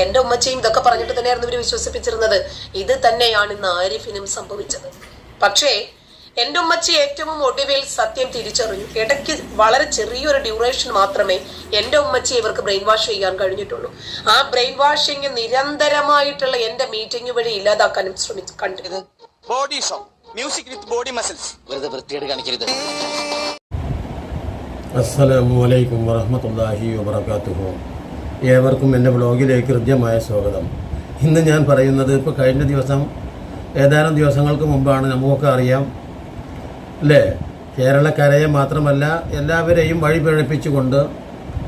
എന്റെ ഉമ്മച്ചയും ഇതൊക്കെ പറഞ്ഞിട്ട് തന്നെയായിരുന്നു ഇവർ വിശ്വസിപ്പിച്ചിരുന്നത്. ഇത് തന്നെയാണ് ഇന്ന് ആരിഫിനും സംഭവിച്ചത്. പക്ഷേ എന്റെ ഉമ്മച്ചി ഏറ്റവും ഒടുവിൽ സത്യം തിരിച്ചറിഞ്ഞു. ഇടയ്ക്ക് വളരെ ചെറിയൊരു ഡ്യൂറേഷൻ മാത്രമേ എന്റെ ഉമ്മച്ചി ഇവർക്ക് ബ്രെയിൻ വാഷ് ചെയ്യാൻ കഴിഞ്ഞിട്ടുള്ളൂ. ആ ബ്രെയിൻ വാഷിങ് നിരന്തരമായിട്ടുള്ള എന്റെ മീറ്റിംഗ് വഴി ഇല്ലാതാക്കാനും കണ്ടത്. Body show music with body muscles വെറുതെ വൃത്തിയായിട്ട് കാണിക്കരുത്. അസ്സലാമു അലൈക്കും വറഹ്മത്തുള്ളാഹി വബറകാതുഹു. ഏവർക്കും എൻ്റെ ബ്ലോഗിലേക്ക് ഹൃദ്യമായ സ്വാഗതം. ഇന്ന് ഞാൻ പറയുന്നത് ഇപ്പോൾ കഴിഞ്ഞ ദിവസം ഏതാനും ദിവസങ്ങൾക്ക് മുമ്പാണ്, നമുക്കൊക്കെ അറിയാം അല്ലേ, കേരളക്കരയെ മാത്രമല്ല എല്ലാവരെയും വഴിപിഴപ്പിച്ചുകൊണ്ട്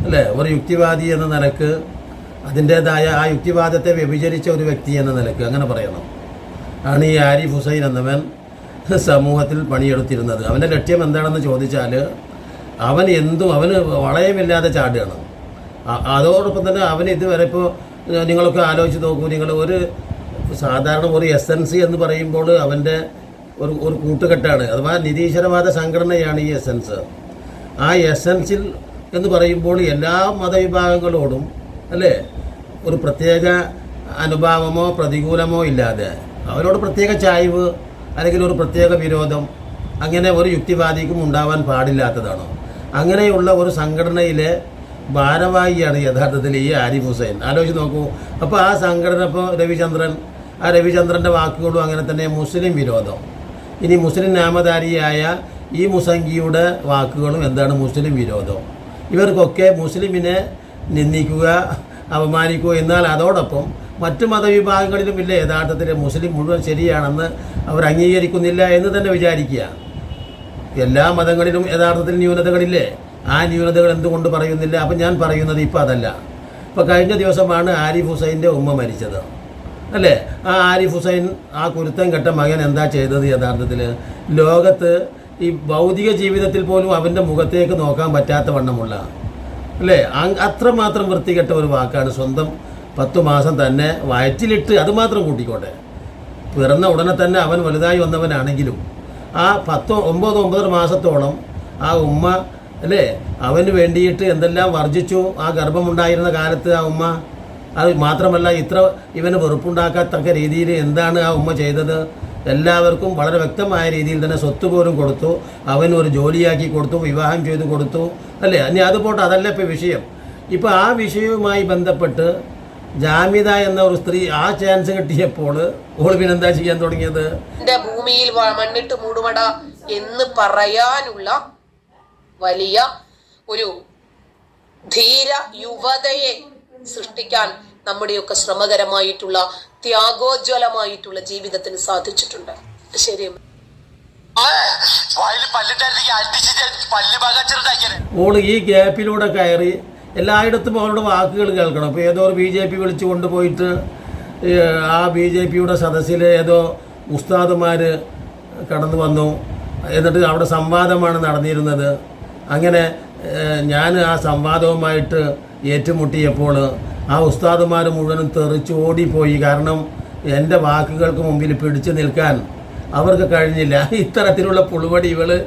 അല്ലേ ഒരു യുക്തിവാദി എന്ന നിലക്ക് അതിൻ്റേതായ ആ യുക്തിവാദത്തെ വ്യഭിചരിച്ച ഒരു വ്യക്തി എന്ന നിലക്ക് അങ്ങനെ പറയണം ആണ് ഈ ആരിഫ് ഹുസൈൻ എന്നവൻ സമൂഹത്തിൽ പണിയെടുത്തിരുന്നത്. അവൻ്റെ ലക്ഷ്യം എന്താണെന്ന് ചോദിച്ചാൽ അവന് വളയമില്ലാതെ ചാടുകയാണ്. അതോടൊപ്പം തന്നെ അവന് ഇതുവരെ ഇപ്പോൾ നിങ്ങളൊക്കെ ആലോചിച്ച് നോക്കൂ, നിങ്ങൾ ഒരു സാധാരണ ഒരു എസൻസി എന്ന് പറയുമ്പോൾ അവൻ്റെ ഒരു കൂട്ടുകെട്ടാണ്, അഥവാ നിരീശ്വരവാദ സംഘടനയാണ് ഈ എസൻസ്. ആ എസൻസിൽ എന്ന് പറയുമ്പോൾ എല്ലാ മതവിഭാഗങ്ങളോടും അല്ലേ ഒരു പ്രത്യേക അനുഭാവമോ പ്രതികൂലമോ ഇല്ലാതെ അവരോട് പ്രത്യേക ചായ്വ് അല്ലെങ്കിൽ ഒരു പ്രത്യേക വിരോധം അങ്ങനെ ഒരു യുക്തിവാദിക്കും ഉണ്ടാവാൻ പാടില്ലാത്തതാണ്. അങ്ങനെയുള്ള ഒരു സംഘടനയിലെ ഭാരവാഹിയാണ് യഥാർത്ഥത്തിൽ ഈ ആരിഫ് ഹുസൈൻ. ആലോചിച്ച് നോക്കൂ. അപ്പോൾ ആ സംഘടന ഇപ്പോൾ രവിചന്ദ്രൻ്റെ വാക്കുകളും അങ്ങനെ തന്നെ മുസ്ലിം വിരോധം. ഇനി മുസ്ലിം നാമധാരിയായ ഈ മുസംഗിയുടെ വാക്കുകളും എന്താണ് മുസ്ലിം വിരോധം. ഇവർക്കൊക്കെ മുസ്ലിമിനെ നിന്ദിക്കുക, അപമാനിക്കുക, എന്നാൽ അതോടൊപ്പം മറ്റു മതവിഭാഗങ്ങളിലും ഇല്ല യഥാർത്ഥത്തിൽ മുസ്ലിം മുഴുവൻ ശരിയാണെന്ന് അവർ അംഗീകരിക്കുന്നില്ല എന്ന് തന്നെ വിചാരിക്കുക. എല്ലാ മതങ്ങളിലും യഥാർത്ഥത്തിൽ ന്യൂനതകളില്ലേ, ആ ന്യൂനതകൾ എന്തുകൊണ്ട് പറയുന്നില്ല? അപ്പം ഞാൻ പറയുന്നത് ഇപ്പം അതല്ല. ഇപ്പോൾ കഴിഞ്ഞ ദിവസമാണ് ആരിഫ് ഹുസൈൻ്റെ ഉമ്മ മരിച്ചത് അല്ലേ. ആ ആരിഫ് ഹുസൈൻ ആ കുരുത്തം കെട്ട മകൻ എന്താ ചെയ്തത്? യഥാർത്ഥത്തിൽ ലോകത്ത് ഈ ഭൗതിക ജീവിതത്തിൽ പോലും അവൻ്റെ മുഖത്തേക്ക് നോക്കാൻ പറ്റാത്ത വണ്ണമുള്ള അല്ലേ അത്രമാത്രം വൃത്തികെട്ട ഒരു വാക്കാണ്. സ്വന്തം 10 മാസം തന്നെ വയറ്റിലിട്ട്, അതുമാത്രം കൂട്ടിക്കോട്ടെ, പിറന്ന ഉടനെ തന്നെ അവൻ വലുതായി വന്നവനാണെങ്കിലും ആ 9 മാസത്തോളം ആ ഉമ്മ അല്ലേ അവന് വേണ്ടിയിട്ട് എന്തെല്ലാം വർജിച്ചു. ആ ഗർഭമുണ്ടായിരുന്ന കാലത്ത് ആ ഉമ്മ, അത് മാത്രമല്ല ഇത്ര ഇവന് വെറുപ്പുണ്ടാക്കത്തക്ക രീതിയിൽ എന്താണ് ആ ഉമ്മ ചെയ്തത്? എല്ലാവർക്കും വളരെ വ്യക്തമായ രീതിയിൽ തന്നെ സ്വത്ത് പോലും കൊടുത്തു, അവന് ഒരു ജോലിയാക്കി കൊടുത്തു, വിവാഹം ചെയ്തു കൊടുത്തു അല്ലേ. ഇനി അതുപോട്ടെ, അതല്ല ഇപ്പോൾ വിഷയം. ഇപ്പോൾ ആ വിഷയവുമായി ബന്ധപ്പെട്ട് ജാമിദ എന്ന ഒരു സ്ത്രീ ആ ചാൻസ് കിട്ടിയപ്പോൾ ഓൾ പിന്നെന്താ ചെയ്യാൻ തുടങ്ങിയത്? എന്റെ ഭൂമിയിൽ മണ്ണിട്ട് മൂടുമട എന്ന് പറയാനുള്ള വലിയ ഒരു ധീര യുവതയെ സൃഷ്ടിക്കാൻ നമ്മുടെയൊക്കെ ശ്രമകരമായിട്ടുള്ള ത്യാഗോജ്വലമായിട്ടുള്ള ജീവിതത്തിന് സാധിച്ചിട്ടുണ്ട്. ശരി, ഓള് ഈ ഗ്യാപ്പിലൂടെ കയറി എല്ലായിടത്തും അവരുടെ വാക്കുകൾ കേൾക്കണം. ഇപ്പോൾ ഏതോ ഒരു BJP വിളിച്ചു കൊണ്ടുപോയിട്ട് ആ BJPയുടെ സദസ്സിൽ ഏതോ ഉസ്താദുമാർ കടന്നു വന്നു, എന്നിട്ട് അവിടെ സംവാദമാണ് നടന്നിരുന്നത്. അങ്ങനെ ഞാൻ ആ സംവാദവുമായിട്ട് ഏറ്റുമുട്ടിയപ്പോൾ ആ ഉസ്താദുമാർ മുഴുവനും തെറിച്ച് ഓടിപ്പോയി. കാരണം എൻ്റെ വാക്കുകൾക്ക് മുമ്പിൽ പിടിച്ചു നിൽക്കാൻ അവർക്ക് കഴിഞ്ഞില്ല. ഇത്തരത്തിലുള്ള പുളുവടി ഇവള്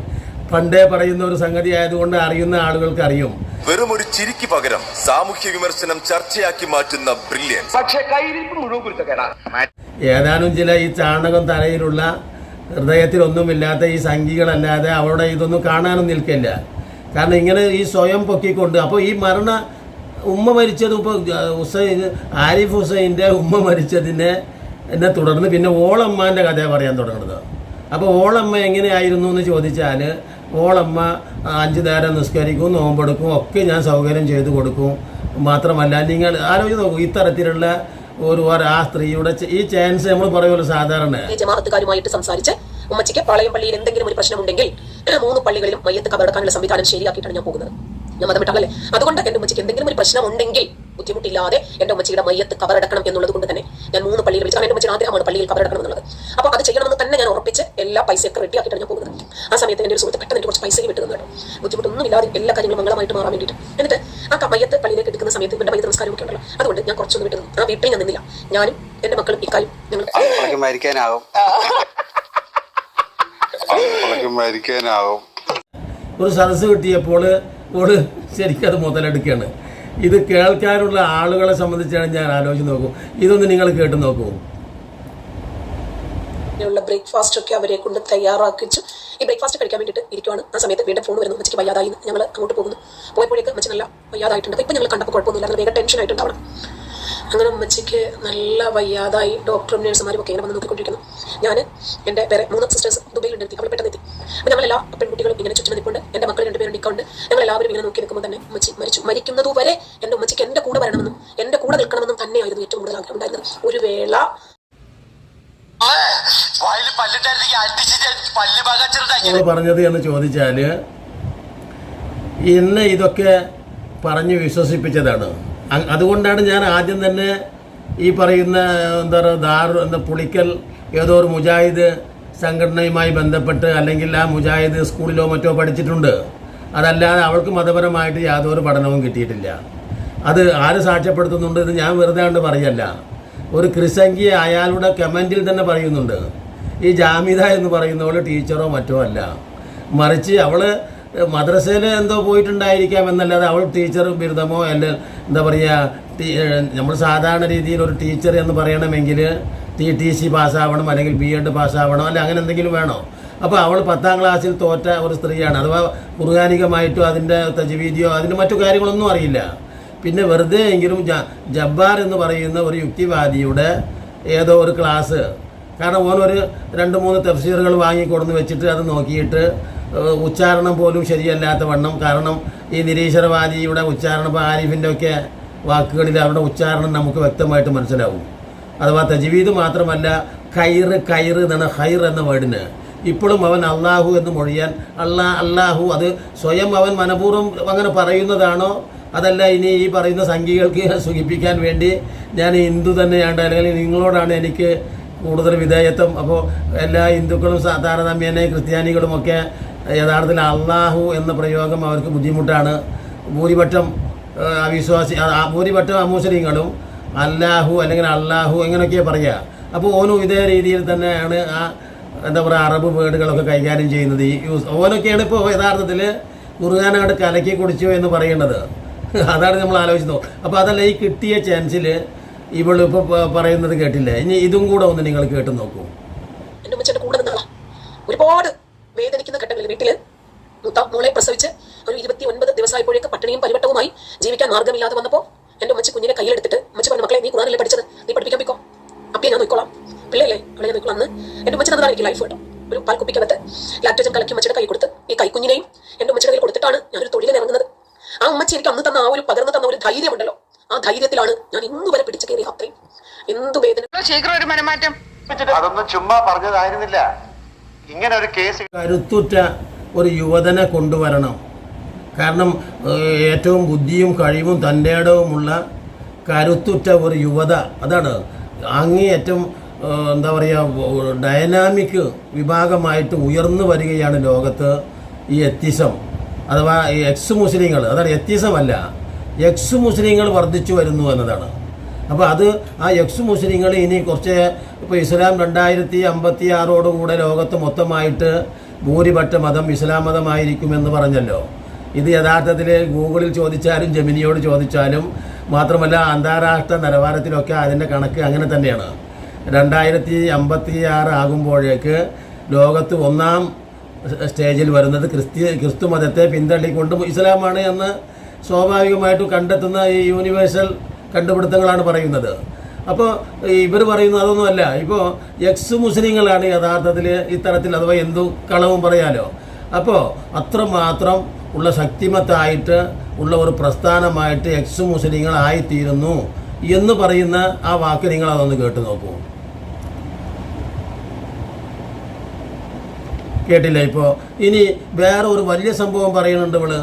പണ്ടേ പറയുന്ന ഒരു സംഗതി ആയതുകൊണ്ട് അറിയുന്ന ആളുകൾക്ക് അറിയും. വെറും ഒരു ചിരിക്ക് പകരം സാമൂഹ്യ വിമർശനം ചർച്ചയാക്കി മാറ്റുന്ന ബ്രില്യൻസ്. പക്ഷേ ഏതാനും ചില ഈ ചാണകം തലയിലുള്ള ഹൃദയത്തിലൊന്നുമില്ലാത്ത ഈ സംഘികളല്ലാതെ അവരുടെ ഇതൊന്നും കാണാനും നിൽക്കില്ല. കാരണം ഇങ്ങനെ ഈ സ്വയം പൊക്കിക്കൊണ്ട്, അപ്പോൾ ഈ ഉമ്മ മരിച്ചത് ഇപ്പോൾ ആരിഫ് ഹുസൈൻ്റെ ഉമ്മ മരിച്ചതിനെ തുടർന്ന് പിന്നെ ഓളമ്മാൻ്റെ കഥ പറയാൻ തുടങ്ങുന്നത്. അപ്പോൾ ഓളമ്മ എങ്ങനെയായിരുന്നു എന്ന് ചോദിച്ചാൽ, ഓളമ്മ 5 നേരം നിസ്കരിക്കും, നോമ്പെടുക്കും, ഒക്കെ ഞാൻ സൗകര്യം ചെയ്തു കൊടുക്കും. മാത്രമല്ല, നിങ്ങൾ ആലോചിച്ച് നോക്കൂ, ഇത്തരത്തിലുള്ള ആ സ്ത്രീയുടെ ഈ ചാൻസ് നമ്മൾ പറയുമല്ലോ സാധാരണ. ജമാഅത്തുകാരുമായിട്ട് സംസാരിച്ച് ഉമ്മച്ചിക്ക് പാളയം പള്ളിയിൽ എന്തെങ്കിലും ഒരു പ്രശ്നമുണ്ടെങ്കിൽ 3 പള്ളികളിലും മയ്യത്ത് കബറടക്കാനുള്ള സംവിധാനം ശരിയാക്കിയിട്ടാണ് ഞാൻ പോകുന്നത്. ഞാൻ മതം വിട്ടാലേ. അതുകൊണ്ട് എന്റെ ഉമ്മച്ചിക്ക് എന്തെങ്കിലും ഒരു പ്രശ്നം ഉണ്ടെങ്കിൽ ബുദ്ധിമുട്ടില്ലാതെ എന്റെ ഉമ്മച്ചിയുടെ മയ്യത്ത് കബറടക്കണം എന്നുള്ളത് കൊണ്ട് തന്നെ ഞാൻ 3 പള്ളിയിൽ വിളിച്ചു. എന്റെ ഉമ്മച്ചിയുടെ ആഗ്രഹമാണ് പള്ളിയിൽ കബറടക്കണം എന്നുള്ളത്. അപ്പോൾ അത് ചെയ്യണമെന്ന് തന്നെ ഞാൻ ഉറപ്പിച്ച് എല്ലാ പൈസയൊക്കെ റെഡിയാക്കിയിട്ടാണ് ഞാൻ പോകുന്നത്. ആ സമയത്ത് എൻ്റെ ഒരു സുഹൃത്ത് പെട്ടെന്ന് കുറച്ച് പൈസ വിട്ടു തന്നു കേട്ടോ, ബുദ്ധിമുട്ടൊന്നും ഇല്ലാതെ എല്ലാ കാര്യങ്ങളും മംഗളമായിട്ട് മാറാൻ വേണ്ടിയിട്ട്. എന്നിട്ട് ആ മയ്യത്ത് പള്ളിയിലേക്ക് എടുക്കുന്ന സമയത്ത് ഇവന്റെ മയ്യത്ത് നമസ്കാരം ഒക്കെ ഉണ്ടല്ലോ, അതുകൊണ്ട് ഞാൻ കുറച്ചൊന്നും വിട്ടു. ആ വീട്ടിൽ ഞാൻ നിന്നില്ല. ഞാനും എന്റെ മക്കളും ഇക്കായും ഞങ്ങൾ ഒരു സദസ്സ് കിട്ടിയപ്പോൾ ഓള് ശരിക്കും അത് മുതലെടുക്കുകയാണ്. ഇത് കേൾക്കാനുള്ള ആളുകളെ സംബന്ധിച്ചാണ് ഞാൻ ആലോചിച്ച് നോക്കൂ. ഇതൊന്ന് നിങ്ങൾ കേട്ട് നോക്കൂ. ബ്രേക്ക്ഫാസ്റ്റ് ഒക്കെ അവരെ കൊണ്ട് തയ്യാറാക്കിച്ചു. ഈ ബ്രേക്ക്ഫാസ്റ്റ് കഴിക്കാൻ വേണ്ടിയിട്ട് ഇരിക്കുവാണ്. ആ സമയത്ത് വീണ്ടും ഫോൺ വരുന്നു, ഉമ്മച്ചിക്ക് വയ്യാതായി. ഞങ്ങൾ അങ്ങോട്ട് പോകുന്നു. പോയപ്പോഴേക്ക് ഉമ്മച്ചി നല്ല വയ്യാതായിട്ടുണ്ട്. ഇപ്പം ഞങ്ങൾ കണ്ടപ്പോൾ കുഴപ്പമൊന്നുമില്ല, അത് വേഗം ടെൻഷൻ ആയിട്ടുണ്ടാവണം. അങ്ങനെ ഉമ്മച്ചിക്ക് നല്ല വയ്യാതായി. ഡോക്ടറും നഴ്സുമാരും ഒക്കെ ഇങ്ങനെ വന്ന് നോക്കിക്കൊണ്ടിരിക്കുന്നു. ഞാൻ എൻ്റെ വേറെ 3 സിസ്റ്റേഴ്സ് ദുബൈയിലുണ്ട്. അവൾ പെട്ടെന്ന് എത്തി. അപ്പോൾ ഞങ്ങളെല്ലാ പെൺകുട്ടികളും ഇങ്ങനെ ചുറ്റും നിൽപ്പുണ്ട്. എൻ്റെ മക്കൾ 2 പേരും നിൽക്കുന്നുണ്ട്. ഞങ്ങളെല്ലാവരും ഇങ്ങനെ നോക്കി നിൽക്കുമ്പോൾ തന്നെ ഉമ്മച്ചി മരിച്ചു. മരിക്കുന്നതുവരെ എൻ്റെ ഉമ്മച്ചിക്ക് എൻ്റെ കൂടെ വരണമെന്നും എൻ്റെ കൂടെ നിൽക്കണമെന്നും തന്നെയായിരുന്നു ഏറ്റവും കൂടുതൽ ആഗ്രഹം ഉണ്ടായിരുന്നത്. ഒരു വേള പറഞ്ഞത് എന്ന് ചോദിച്ചാൽ ഇന്ന് ഇതൊക്കെ പറഞ്ഞ് വിശ്വസിപ്പിച്ചതാണ്. അതുകൊണ്ടാണ് ഞാൻ ആദ്യം തന്നെ ഈ പറയുന്ന എന്താ പറയുക പുളിക്കൽ ഏതോ ഒരു മുജാഹിദ് സംഘടനയുമായി ബന്ധപ്പെട്ട് അല്ലെങ്കിൽ ആ മുജാഹിദ് സ്കൂളിലോ മറ്റോ പഠിച്ചിട്ടുണ്ട്. അതല്ലാതെ അവൾക്ക് മതപരമായിട്ട് യാതൊരു പഠനവും കിട്ടിയിട്ടില്ല. അത് ആര് സാക്ഷ്യപ്പെടുത്തുന്നുണ്ട്? ഇത് ഞാൻ വെറുതെ കൊണ്ട് പറയല്ല. ഒരു ക്രിസംഖ്യ അയാളുടെ കമൻറ്റിൽ തന്നെ പറയുന്നുണ്ട്. ഈ ജാമിദ എന്ന് പറയുന്നവൾ ടീച്ചറോ മറ്റോ അല്ല, മറിച്ച് അവൾ മദ്രസയിൽ എന്തോ പോയിട്ടുണ്ടായിരിക്കാം എന്നല്ലാതെ അവൾ ടീച്ചർ ബിരുദമോ അല്ല എന്താ പറയുക നമ്മൾ സാധാരണ രീതിയിൽ ഒരു ടീച്ചർ എന്ന് പറയണമെങ്കിൽ TTC പാസ്സാവണം, അല്ലെങ്കിൽ B.Ed പാസ്സാവണം, അല്ല അങ്ങനെ എന്തെങ്കിലും വേണോ? അപ്പോൾ അവൾ 10ാം ക്ലാസ്സിൽ തോറ്റ ഒരു സ്ത്രീയാണ്. അഥവാ ഖുർആനികമായിട്ടോ അതിൻ്റെ തജ്വീദിയോ അതിൻ്റെ മറ്റു കാര്യങ്ങളൊന്നും അറിയില്ല. പിന്നെ വെറുതെ എങ്കിലും ജബ്ബാർ എന്ന് പറയുന്ന ഒരു യുക്തിവാദിയുടെ ഏതോ ഒരു ക്ലാസ്, കാരണം ഓനൊരു 2-3 തഫ്സീറുകൾ വാങ്ങിക്കൊടുന്ന് വെച്ചിട്ട് അത് നോക്കിയിട്ട് ഉച്ചാരണം പോലും ശരിയല്ലാത്ത വണ്ണം, കാരണം ഈ നിരീശ്വരവാദിയുടെ ഉച്ചാരണം ഇപ്പോൾ ആരിഫിൻ്റെ ഒക്കെ വാക്കുകളിൽ അവരുടെ ഉച്ചാരണം നമുക്ക് വ്യക്തമായിട്ട് മനസ്സിലാവും. അഥവാ തജ്വീദ് മാത്രമല്ല, കൈറ് എന്നാണ് ഹൈർ എന്ന വേർഡിന് ഇപ്പോഴും അവൻ അള്ളാഹു എന്ന് മൊഴിയാൻ അള്ളാഹു അത് സ്വയം അവൻ മനഃപൂർവ്വം അങ്ങനെ പറയുന്നതാണോ, അതല്ല ഇനി ഈ പറയുന്ന സംഖ്യകൾക്ക് സുഖിപ്പിക്കാൻ വേണ്ടി ഞാൻ ഹിന്ദു തന്നെയാണ് അല്ലെങ്കിൽ നിങ്ങളോടാണ് എനിക്ക് കൂടുതൽ വിധേയത്വം. അപ്പോൾ എല്ലാ ഹിന്ദുക്കളും താരതമ്യേന ക്രിസ്ത്യാനികളുമൊക്കെ യഥാർത്ഥത്തിൽ അള്ളാഹു എന്ന പ്രയോഗം അവർക്ക് ബുദ്ധിമുട്ടാണ്. ഭൂരിപക്ഷം അമുസ്ലിങ്ങളും അല്ലാഹു അല്ലെങ്കിൽ അള്ളാഹു എങ്ങനെയൊക്കെ പറയുക. അപ്പോൾ ഓനും ഇതേ രീതിയിൽ തന്നെയാണ് ആ എന്താ പറയുക അറബ് വേർഡുകളൊക്കെ കൈകാര്യം ചെയ്യുന്നത്. ഈ ഓനൊക്കെയാണ് ഇപ്പോൾ യഥാർത്ഥത്തിൽ ഖുർആനോട് കലക്കി കുടിച്ചു എന്ന് പറയുന്നത്. അതാണ് നമ്മൾ ആലോചിച്ചത്. അപ്പോൾ അതല്ല, ഈ കിട്ടിയ ചാൻസിൽ ഇവളിപ്പോൾ പറയുന്നത് കേട്ടില്ല. ഇനി ഇതും കൂടെ ഒന്ന് നിങ്ങൾ കേട്ട് നോക്കൂ. എൻ്റെ ഉമ്മച്ചിയുടെ കൂടെ നിന്നാളാ ഒരുപാട് വേദനിക്കുന്ന ഘട്ടങ്ങളിൽ വീട്ടിൽ മോളെ പ്രസവിച്ച് ഒരു 29 ദിവസമായപ്പോഴേക്ക് പട്ടിണിയും പരിവട്ടവുമായി ജീവിക്കാൻ മാർഗമില്ലാതെ വന്നപ്പോൾ എൻ്റെ ഉമ്മച്ചി കുഞ്ഞിനെ കയ്യിലെടുത്തിട്ട് ഉമ്മച്ചി പറഞ്ഞു, മക്കളെ നീ ഖുർആനല്ലേ പഠിച്ചത്, നീ പഠിപ്പിക്കാൻ പോയിക്കോ, അപ്പിയെ ഞാൻ നോക്കിക്കോളാം, പിള്ളേല്ലേ അവളെ ഞാൻ നോക്കിക്കോളാം. അന്ന് എൻ്റെ ഉമ്മച്ചി തന്നതാണ് എനിക്ക് ലൈഫ് കേട്ടോ. ഒരു പാൽക്കുപ്പിക്കകത്ത് ലാക്ടോജൻ കലക്കി ഉമ്മച്ചിയുടെ കൈ കൊടുത്ത് ഈ കൈക്കുഞ്ഞിനെയും എൻ്റെ ഉമ്മച്ചിയുടെ കയ്യിൽ കൊടുത്തിട്ടാണ് ഞാനൊരു തൊഴിലിൽ ഇറങ്ങുന്നത്. ആ ഉമ്മച്ചി എനിക്ക് അന്ന് തന്ന പകർന്നു തന്ന ഒരു ധൈര്യമുണ്ടല്ലോ, ആ ധൈര്യത്തിലാണ് ഞാൻ ഇന്ന് വരെ പിടിച്ചു കയറിയ അത്രയും. എന്തു വേദന. ഒരു മനമാറ്റം അതൊന്നും ചുമ്മാ പറഞ്ഞതായിരുന്നില്ല. ഇങ്ങനെ ഒരു കേസ് കരുത്തുറ്റ ഒരു യുവതനെ കൊണ്ടുവരണം. കാരണം ഏറ്റവും ബുദ്ധിയും കഴിവും തൻ്റെ ഇടവുമുള്ള കരുത്തുറ്റ ഒരു യുവത, അതാണ് അങ്ങേയറ്റം എന്താ പറയുക ഡൈനാമിക് വിഭാഗമായിട്ട് ഉയർന്നു വരികയാണ് ലോകത്ത് ഈ എത്തിസം അഥവാ ഈ എക്സ് മുസ്ലിങ്ങൾ. അതാണ് എത്തിസമല്ല, എക്സ് മുസ്ലിങ്ങൾ വർദ്ധിച്ചു വരുന്നു എന്നതാണ്. അപ്പോൾ അത് ആ എക്സ് മുസ്ലിങ്ങൾ ഇനി കുറച്ച് ഇപ്പോൾ ഇസ്ലാം 2056 ലോകത്ത് മൊത്തമായിട്ട് ഭൂരിപക്ഷ മതം ഇസ്ലാം മതമായിരിക്കുമെന്ന് പറഞ്ഞല്ലോ. ഇത് യഥാർത്ഥത്തിൽ ഗൂഗിളിൽ ചോദിച്ചാലും ജെമിനിയോട് ചോദിച്ചാലും മാത്രമല്ല അന്താരാഷ്ട്ര നിലവാരത്തിലൊക്കെ അതിൻ്റെ കണക്ക് അങ്ങനെ തന്നെയാണ്. 2056 ആകുമ്പോഴേക്ക് ലോകത്ത് 1ാം സ്റ്റേജിൽ വരുന്നത് ക്രിസ്തു മതത്തെ പിന്തള്ളിക്കൊണ്ട് ഇസ്ലാമാണ് എന്ന് സ്വാഭാവികമായിട്ടും കണ്ടെത്തുന്ന ഈ യൂണിവേഴ്സൽ കണ്ടുപിടുത്തങ്ങളാണ് പറയുന്നത്. അപ്പോൾ ഇവർ പറയുന്നത് അതൊന്നുമല്ല. ഇപ്പോൾ എക്സ് മുസ്ലിങ്ങളാണ് യഥാർത്ഥത്തിൽ ഇത്തരത്തിൽ അഥവാ എന്തു കളവും പറയാലോ. അപ്പോൾ അത്രമാത്രം ഉള്ള ശക്തിമത്തായിട്ട് ഉള്ള ഒരു പ്രസ്ഥാനമായിട്ട് എക്സ് മുസ്ലിങ്ങളായിത്തീരുന്നു എന്ന് പറയുന്ന ആ വാക്ക് നിങ്ങൾ അതൊന്ന് കേട്ട് നോക്കൂ. കേട്ടില്ല? ഇപ്പോൾ ഇനി വേറെ ഒരു വലിയ സംഭവം പറയുന്നുണ്ട് ഇവള്.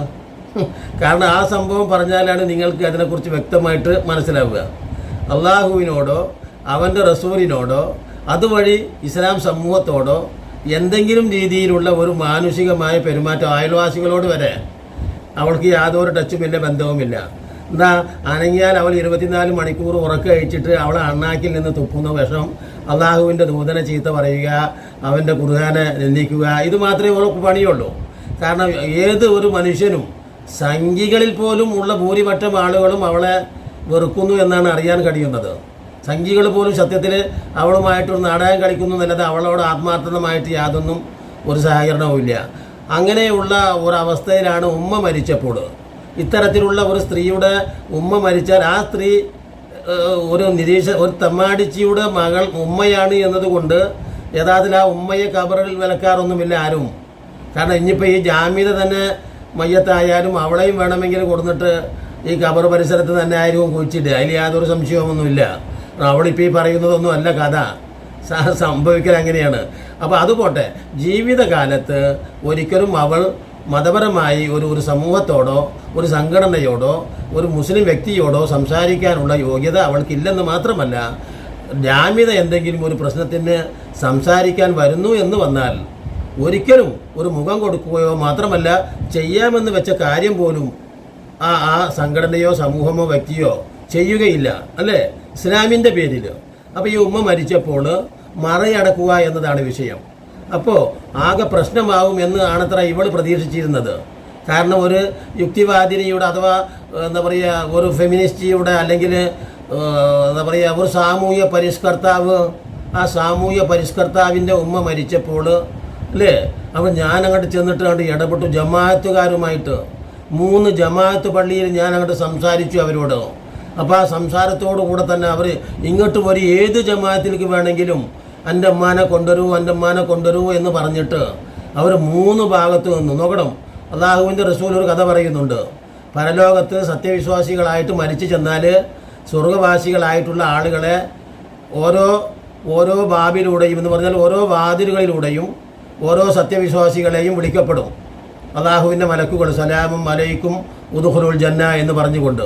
കാരണം ആ സംഭവം പറഞ്ഞാലാണ് നിങ്ങൾക്ക് അതിനെക്കുറിച്ച് വ്യക്തമായിട്ട് മനസ്സിലാവുക. അള്ളാഹുവിനോടോ അവൻ്റെ റസൂലിനോടോ അതുവഴി ഇസ്ലാം സമൂഹത്തോടോ എന്തെങ്കിലും രീതിയിലുള്ള ഒരു മാനുഷികമായ പെരുമാറ്റം അയൽവാസികളോട് വരെ അവൾക്ക് യാതൊരു ടച്ചുമില്ല, ബന്ധവുമില്ല. എന്താ അനങ്ങിയാൽ അവൾ 24 മണിക്കൂർ ഉറക്കം കഴിച്ചിട്ട് അവളെ അണ്ണാക്കിൽ നിന്ന് തുപ്പുന്ന വിഷം, അള്ളാഹുവിൻ്റെ ദൂതനെ ചീത്ത പറയുക, അവൻ്റെ ഖുർആനെ നിന്ദിക്കുക, ഇത് മാത്രമേ അവൾക്ക് പണിയുള്ളൂ. കാരണം ഏത് ഒരു മനുഷ്യനും സംഘികളിൽ പോലും ഉള്ള ഭൂരിപക്ഷം ആളുകളും അവളെ വെറുക്കുന്നു എന്നാണ് അറിയാൻ കഴിയുന്നത്. സംഘികൾ പോലും സത്യത്തിൽ അവളുമായിട്ടൊരു നാടകം കളിക്കുന്നു എന്നല്ലാതെ അവളോട് ആത്മാർത്ഥമായിട്ട് യാതൊന്നും ഒരു സഹകരണവും ഇല്ല. അങ്ങനെയുള്ള ഒരവസ്ഥയിലാണ് ഉമ്മ മരിച്ചപ്പോൾ. ഇത്തരത്തിലുള്ള ഒരു സ്ത്രീയുടെ ഉമ്മ മരിച്ചാൽ ആ സ്ത്രീ ഒരു തെമ്മാടിച്ചിയുടെ മകൾ ഉമ്മയാണ് എന്നതുകൊണ്ട് യഥാർത്ഥത്തിൽ ആ ഉമ്മയെ കബറിൽ വിലക്കാറൊന്നുമില്ല ആരും. കാരണം ഇനിയിപ്പോൾ ഈ ജാമ്യത തന്നെ മയ്യത്തായാലും അവളെയും വേണമെങ്കിൽ കൊടുത്തിട്ട് ഈ കബർ പരിസരത്ത് തന്നെ ആയിരിക്കും കുഴിച്ചിട്ട്, അതിൽ യാതൊരു സംശയമൊന്നുമില്ല. അവളിപ്പോൾ ഈ പറയുന്നതൊന്നും അല്ല കഥ, സംഭവിക്കൽ അങ്ങനെയാണ്. അപ്പോൾ അതുപോട്ടെ, ജീവിതകാലത്ത് ഒരിക്കലും അവൾ മതപരമായി ഒരു സമൂഹത്തോടോ ഒരു സംഘടനയോടോ ഒരു മുസ്ലിം വ്യക്തിയോടോ സംസാരിക്കാനുള്ള യോഗ്യത അവൾക്കില്ലെന്ന് മാത്രമല്ല, ജാമ്യത എന്തെങ്കിലും ഒരു പ്രശ്നത്തിന് സംസാരിക്കാൻ വരുന്നു എന്ന് വന്നാൽ ഒരിക്കലും ഒരു മുഖം കൊടുക്കുകയോ മാത്രമല്ല ചെയ്യാമെന്ന് വെച്ച കാര്യം പോലും ആ സംഘടനയോ സമൂഹമോ വ്യക്തിയോ ചെയ്യുകയില്ല, അല്ലേ, ഇസ്ലാമിൻ്റെ പേരിൽ. അപ്പോൾ ഈ ഉമ്മ മരിച്ചപ്പോൾ മറയടക്കുക എന്നതാണ് വിഷയം. അപ്പോൾ ആകെ പ്രശ്നമാവും എന്ന് ആണത്ര ഇവൾ പ്രതീക്ഷിച്ചിരുന്നത്. കാരണം ഒരു യുക്തിവാദിനിയുടെ അഥവാ എന്താ പറയുക ഒരു ഫെമിനിസ്റ്റിയുടെ അല്ലെങ്കിൽ എന്താ പറയുക ഒരു സാമൂഹ്യ പരിഷ്കർത്താവ്, ആ സാമൂഹ്യ പരിഷ്കർത്താവിൻ്റെ ഉമ്മ മരിച്ചപ്പോൾ അല്ലേ, അപ്പോൾ ഞാൻ അങ്ങോട്ട് ചെന്നിട്ട് കണ്ട് ഇടപെട്ടു ജമാഅത്തുകാരുമായിട്ട്. 3 ജമാഅത്ത് പള്ളിയിൽ ഞാൻ അങ്ങോട്ട് സംസാരിച്ചു അവരോട്. അപ്പോൾ ആ സംസാരത്തോടു കൂടെ തന്നെ അവർ ഇങ്ങോട്ട് വരും, ഏത് ജമാഅത്തിലേക്ക് വേണമെങ്കിലും എൻ്റെ ഉമ്മാനെ കൊണ്ടുവരൂ എന്ന് പറഞ്ഞിട്ട് അവർ 3 ഭാഗത്ത് നിന്ന് നോക്കണം. അള്ളാഹുവിൻ്റെ റസൂൽ ഒരു കഥ പറയുന്നുണ്ട്. പരലോകത്ത് സത്യവിശ്വാസികളായിട്ട് മരിച്ചു ചെന്നാൽ സ്വർഗവാസികളായിട്ടുള്ള ആളുകളെ ഓരോ ബാബിലൂടെയും എന്ന് പറഞ്ഞാൽ ഓരോ വാതിലുകളിലൂടെയും ഓരോ സത്യവിശ്വാസികളെയും വിളിക്കപ്പെടും. അള്ളാഹുവിൻ്റെ മലക്കുകൾ സലാമും അലൈക്കും ഉദ്ഖുലുൽ ജന്ന എന്ന് പറഞ്ഞുകൊണ്ട്.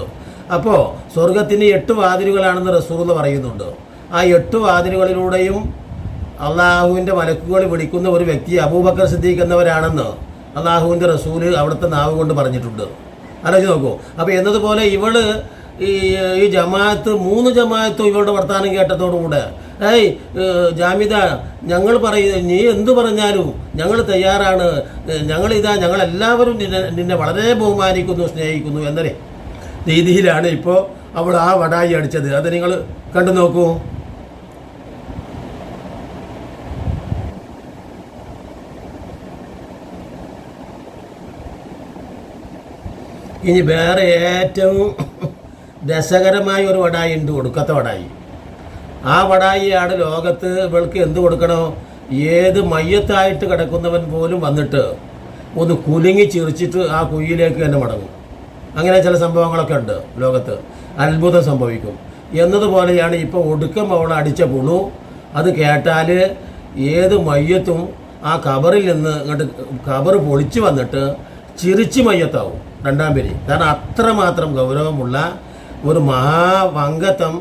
അപ്പോൾ സ്വർഗത്തിന് 8 വാതിലുകളാണെന്ന് റസൂൽ പറയുന്നുണ്ട്. ആ 8 വാതിലുകളിലൂടെയും അള്ളാഹുവിൻ്റെ മലക്കുകൾ വിളിക്കുന്ന ഒരു വ്യക്തി അബൂബക്കർ സിദ്ദീഖ് എന്നവരാണെന്ന് അള്ളാഹുവിൻ്റെ റസൂല് അവിടുത്തെ നാവ് കൊണ്ട് പറഞ്ഞിട്ടുണ്ട്. ആലോചിച്ച് നോക്കൂ. അപ്പോൾ എന്നതുപോലെ ഇവള് ഈ ജമാഅത്ത് 3 ജമാഅത്തും ഇവളുടെ വർത്തമാനം കേട്ടതോടുകൂടെ ജാമിദ ഞങ്ങൾ നീ എന്തു പറഞ്ഞാലും ഞങ്ങൾ തയ്യാറാണ്, ഞങ്ങളെല്ലാവരും നിന്നെ വളരെ ബഹുമാനിക്കുന്നു, സ്നേഹിക്കുന്നു എന്ന രീതിയിലാണ് ഇപ്പോൾ അവൾ ആ വടായി അടിച്ചത്. അത് നിങ്ങൾ കണ്ടു നോക്കൂ. ഇനി വേറെ ഏറ്റവും രസകരമായ ഒരു വടായി ഉണ്ട്, ഒടുക്കത്തെ വടായി. ആ വടായിയാണ് ലോകത്ത് ഇവൾക്ക് എന്ത് കൊടുക്കണോ, ഏത് മയ്യത്തായിട്ട് കിടക്കുന്നവൻ പോലും വന്നിട്ട് ഒന്ന് കുലുങ്ങി ചിരിച്ചിട്ട് ആ കുഴിയിലേക്ക് തന്നെ മടങ്ങും. അങ്ങനെ ചില സംഭവങ്ങളൊക്കെ ഉണ്ട് ലോകത്ത്, അത്ഭുതം സംഭവിക്കും എന്നതുപോലെയാണ് ഇപ്പോൾ ഒടുക്കം അവൾ അടിച്ച പുളു. അത് കേട്ടാൽ ഏത് മയ്യത്തും ആ കബറിൽ നിന്ന് ഇങ്ങോട്ട് കബർ പൊളിച്ചു വന്നിട്ട് ചിരിച്ച് മയ്യത്താവും 2ാം പേര്. കാരണം അത്രമാത്രം ഗൗരവമുള്ള ഒരു മഹാവങ്കത്വം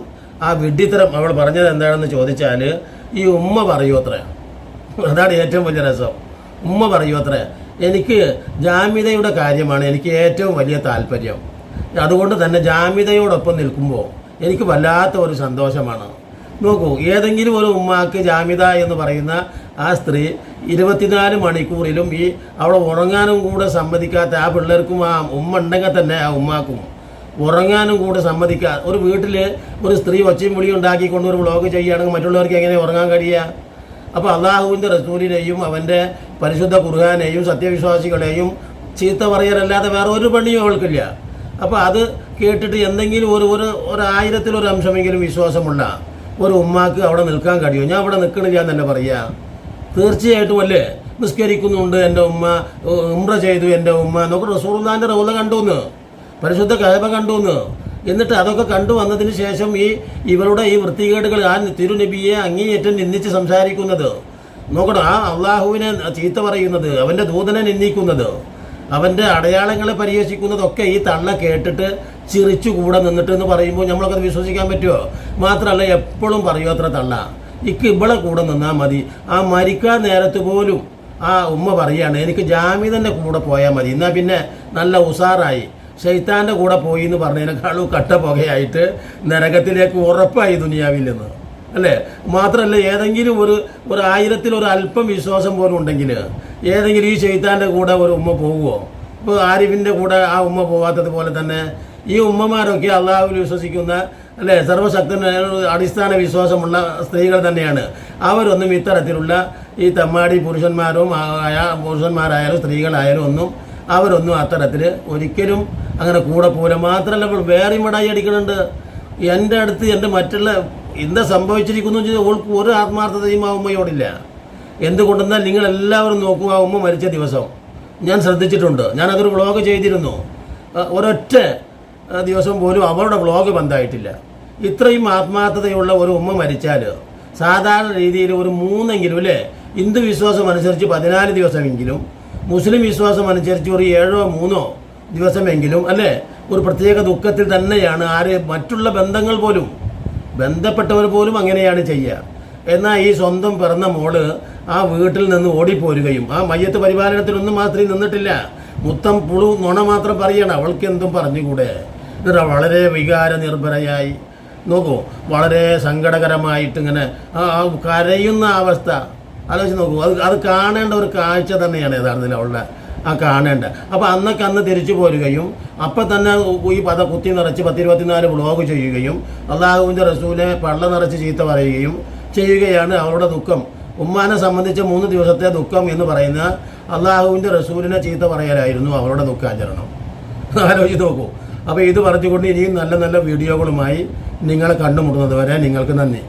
ആ വിഡ്ഢിത്തരം അവൾ പറഞ്ഞത് എന്താണെന്ന് ചോദിച്ചാൽ ഈ ഉമ്മ പറയൂ അത്രേ. അതാണ് ഏറ്റവും വലിയ രസം. ഉമ്മ പറയൂ അത്രേ, എനിക്ക് ജാമ്യതയുടെ കാര്യമാണ് എനിക്ക് ഏറ്റവും വലിയ താല്പര്യം. അതുകൊണ്ട് തന്നെ ജാമ്യതയോടൊപ്പം നിൽക്കുമ്പോൾ എനിക്ക് വല്ലാത്ത ഒരു സന്തോഷമാണ്. നോക്കൂ, ഏതെങ്കിലും ഒരു ഉമ്മാക്ക് ജാമ്യത എന്ന് പറയുന്ന ആ സ്ത്രീ 24 മണിക്കൂറിലും അവളെ ഉറങ്ങാനും കൂടെ സമ്മതിക്കാത്ത ആ പിള്ളേർക്കും ആ ഉമ്മ ഉണ്ടെങ്കിൽ തന്നെ ആ ഉമ്മാക്കും ഉറങ്ങാനും കൂടെ സമ്മതിക്കാതെ ഒരു വീട്ടിൽ ഒരു സ്ത്രീ ഒച്ചയും വിളിയും ഉണ്ടാക്കിക്കൊണ്ട് ഒരു വ്ളോഗ് ചെയ്യുകയാണെങ്കിൽ മറ്റുള്ളവർക്ക് എങ്ങനെ ഉറങ്ങാൻ കഴിയുക? അപ്പോൾ അള്ളാഹുവിൻ്റെ റസൂലിനെയും അവൻ്റെ പരിശുദ്ധ ഖുർആനെയും സത്യവിശ്വാസികളെയും ചീത്ത പറയലല്ലാതെ വേറെ ഒരു പണിയും അവൾക്കില്ല. അപ്പോൾ അത് കേട്ടിട്ട് എന്തെങ്കിലും ഒരു 1000-ൽ 1 അംശമെങ്കിലും വിശ്വാസമുള്ള ഒരു ഉമ്മാക്ക് അവിടെ നിൽക്കാൻ കഴിയുമോ? ഞാൻ അവിടെ നിൽക്കണില്ല എന്നല്ല പറയുക. തീർച്ചയായിട്ടും അല്ലേ, നിസ്കരിക്കുന്നുണ്ട് എൻ്റെ ഉമ്മ, ഉംറ ചെയ്തു എൻ്റെ ഉമ്മ, നമുക്ക് റസൂലുള്ളാഹിൻ്റെ റൗള കണ്ടുവന്ന്, പരിശുദ്ധ കഅബ കണ്ടുവന്ന്. എന്നിട്ട് അതൊക്കെ കണ്ടു വന്നതിന് ശേഷം ഇവരുടെ ഈ വൃത്തികേടുകൾ ആ തിരുനബിയെ അങ്ങേയറ്റം നിന്ദിച്ച് സംസാരിക്കുന്നത് നോക്കണം. ആ അള്ളാഹുവിനെ ചീത്ത പറയുന്നത്, അവൻ്റെ ദൂതനെ നിന്ദിക്കുന്നത്, അവൻ്റെ അടയാളങ്ങളെ പരിഹസിക്കുന്നതൊക്കെ ഈ തള്ള കേട്ടിട്ട് ചിരിച്ചു കൂടെ നിന്നിട്ട് എന്ന് പറയുമ്പോൾ നമ്മളൊക്കെ വിശ്വസിക്കാൻ പറ്റുമോ? മാത്രമല്ല എപ്പോഴും പറയൂ അത്ര തള്ള, ഇവളെ കൂടെ നിന്നാൽ മതി. ആ മരിക്കാൻ നേരത്ത് പോലും ആ ഉമ്മ പറയാണ് എനിക്ക് ജാമ്യതൻ്റെ കൂടെ പോയാൽ മതി, എന്നാൽ പിന്നെ നല്ല ഉസാറായി. ശൈത്താൻ്റെ കൂടെ പോയി എന്ന് പറഞ്ഞതിനേക്കാളും കട്ട പുകയായിട്ട് നരകത്തിലേക്ക് ഉറപ്പായി ദുനിയാവിൽ നിന്ന്, അല്ലേ? മാത്രമല്ല ഏതെങ്കിലും ഒരു 1000-ൽ 1 അല്പം വിശ്വാസം പോലും ഉണ്ടെങ്കിൽ ഏതെങ്കിലും ഈ ശൈത്താൻ്റെ കൂടെ ഒരു ഉമ്മ പോകുമോ? ഇപ്പോൾ ആരിഫിൻ്റെ കൂടെ ആ ഉമ്മ പോകാത്തത് പോലെ തന്നെ ഈ ഉമ്മമാരൊക്കെ അള്ളാഹുവിൽ വിശ്വസിക്കുന്ന അല്ലേ സർവ്വശക്തനായ അടിസ്ഥാന വിശ്വാസമുള്ള സ്ത്രീകൾ തന്നെയാണ്. അവരൊന്നും ഇത്തരത്തിലുള്ള ഈ തെമ്മാടി പുരുഷന്മാരായാലും സ്ത്രീകളായാലും ഒന്നും അവരൊന്നും അത്തരത്തിൽ ഒരിക്കലും അങ്ങനെ കൂടെ പോലെ മാത്രമല്ല ഇപ്പോൾ വേറെയും മടായി അടിക്കുന്നുണ്ട്. എൻ്റെ അടുത്ത് എൻ്റെ മറ്റുള്ള എന്താ സംഭവിച്ചിരിക്കുന്നു വെച്ചാൽ ഓൾക്ക് ഒരു ആത്മാർത്ഥതയും ആ ഉമ്മയോടില്ല. എന്തുകൊണ്ടെന്നാൽ നിങ്ങളെല്ലാവരും നോക്കുക, ആ ഉമ്മ മരിച്ച ദിവസം ഞാൻ ശ്രദ്ധിച്ചിട്ടുണ്ട്. ഞാനതൊരു വ്ളോഗ് ചെയ്തിരുന്നു. ഒരൊറ്റ ദിവസം പോലും അവരുടെ വ്ളോഗ് ബന്ധമായിട്ടില്ല. ഇത്രയും ആത്മാർത്ഥതയുള്ള ഒരു ഉമ്മ മരിച്ചാൽ സാധാരണ രീതിയിൽ ഒരു 3 എങ്കിലും അല്ലേ, ഹിന്ദു വിശ്വാസം അനുസരിച്ച് 14 ദിവസമെങ്കിലും, മുസ്ലിം വിശ്വാസം അനുസരിച്ച് ഒരു 7 or 3 ദിവസമെങ്കിലും അല്ലേ ഒരു പ്രത്യേക ദുഃഖത്തിൽ തന്നെയാണ്. മറ്റുള്ള ബന്ധങ്ങൾ പോലും ബന്ധപ്പെട്ടവർ പോലും അങ്ങനെയാണ് ചെയ്യുക. എന്നാൽ ഈ സ്വന്തം പിറന്ന മോള് ആ വീട്ടിൽ നിന്ന് ഓടിപ്പോരുകയും ആ മയ്യത്ത് പരിപാലനത്തിലൊന്നും മാത്രമേ നിന്നിട്ടില്ല. മുത്തം പുളു നുണ മാത്രം പറയണം. അവൾക്ക് എന്തും പറഞ്ഞുകൂടെ? എന്നിട്ട് വളരെ വികാര നിർഭരയായി നോക്കൂ, വളരെ സങ്കടകരമായിട്ട് ഇങ്ങനെ ആ കരയുന്ന അവസ്ഥ ആലോചിച്ച് നോക്കൂ. അത് കാണേണ്ട ഒരു കാഴ്ച തന്നെയാണ് യഥാർത്ഥത്തിൽ അവളുടെ ആ കാണേണ്ട. അപ്പോൾ അന്ന് തിരിച്ചു പോരുകയും അപ്പം തന്നെ ഈ പത കുത്തി നിറച്ച് 10-24 വ്ളോഗ് ചെയ്യുകയും അള്ളാഹുവിൻ്റെ റസൂലെ പള്ള നിറച്ച് ചീത്ത പറയുകയും ചെയ്യുകയാണ് അവളുടെ ദുഃഖം. ഉമ്മാനെ സംബന്ധിച്ച 3 ദിവസത്തെ ദുഃഖം എന്ന് പറയുന്ന അള്ളാഹുവിൻ്റെ റസൂലിനെ ചീത്ത പറയലായിരുന്നു അവളുടെ ദുഃഖാചരണം. ആലോചിച്ച് നോക്കൂ. അപ്പോൾ ഇത് പറഞ്ഞുകൊണ്ട് ഇനിയും നല്ല നല്ല വീഡിയോകളുമായി നിങ്ങളെ കണ്ടുമുട്ടുന്നത് വരെ നിങ്ങൾക്ക് നന്ദി.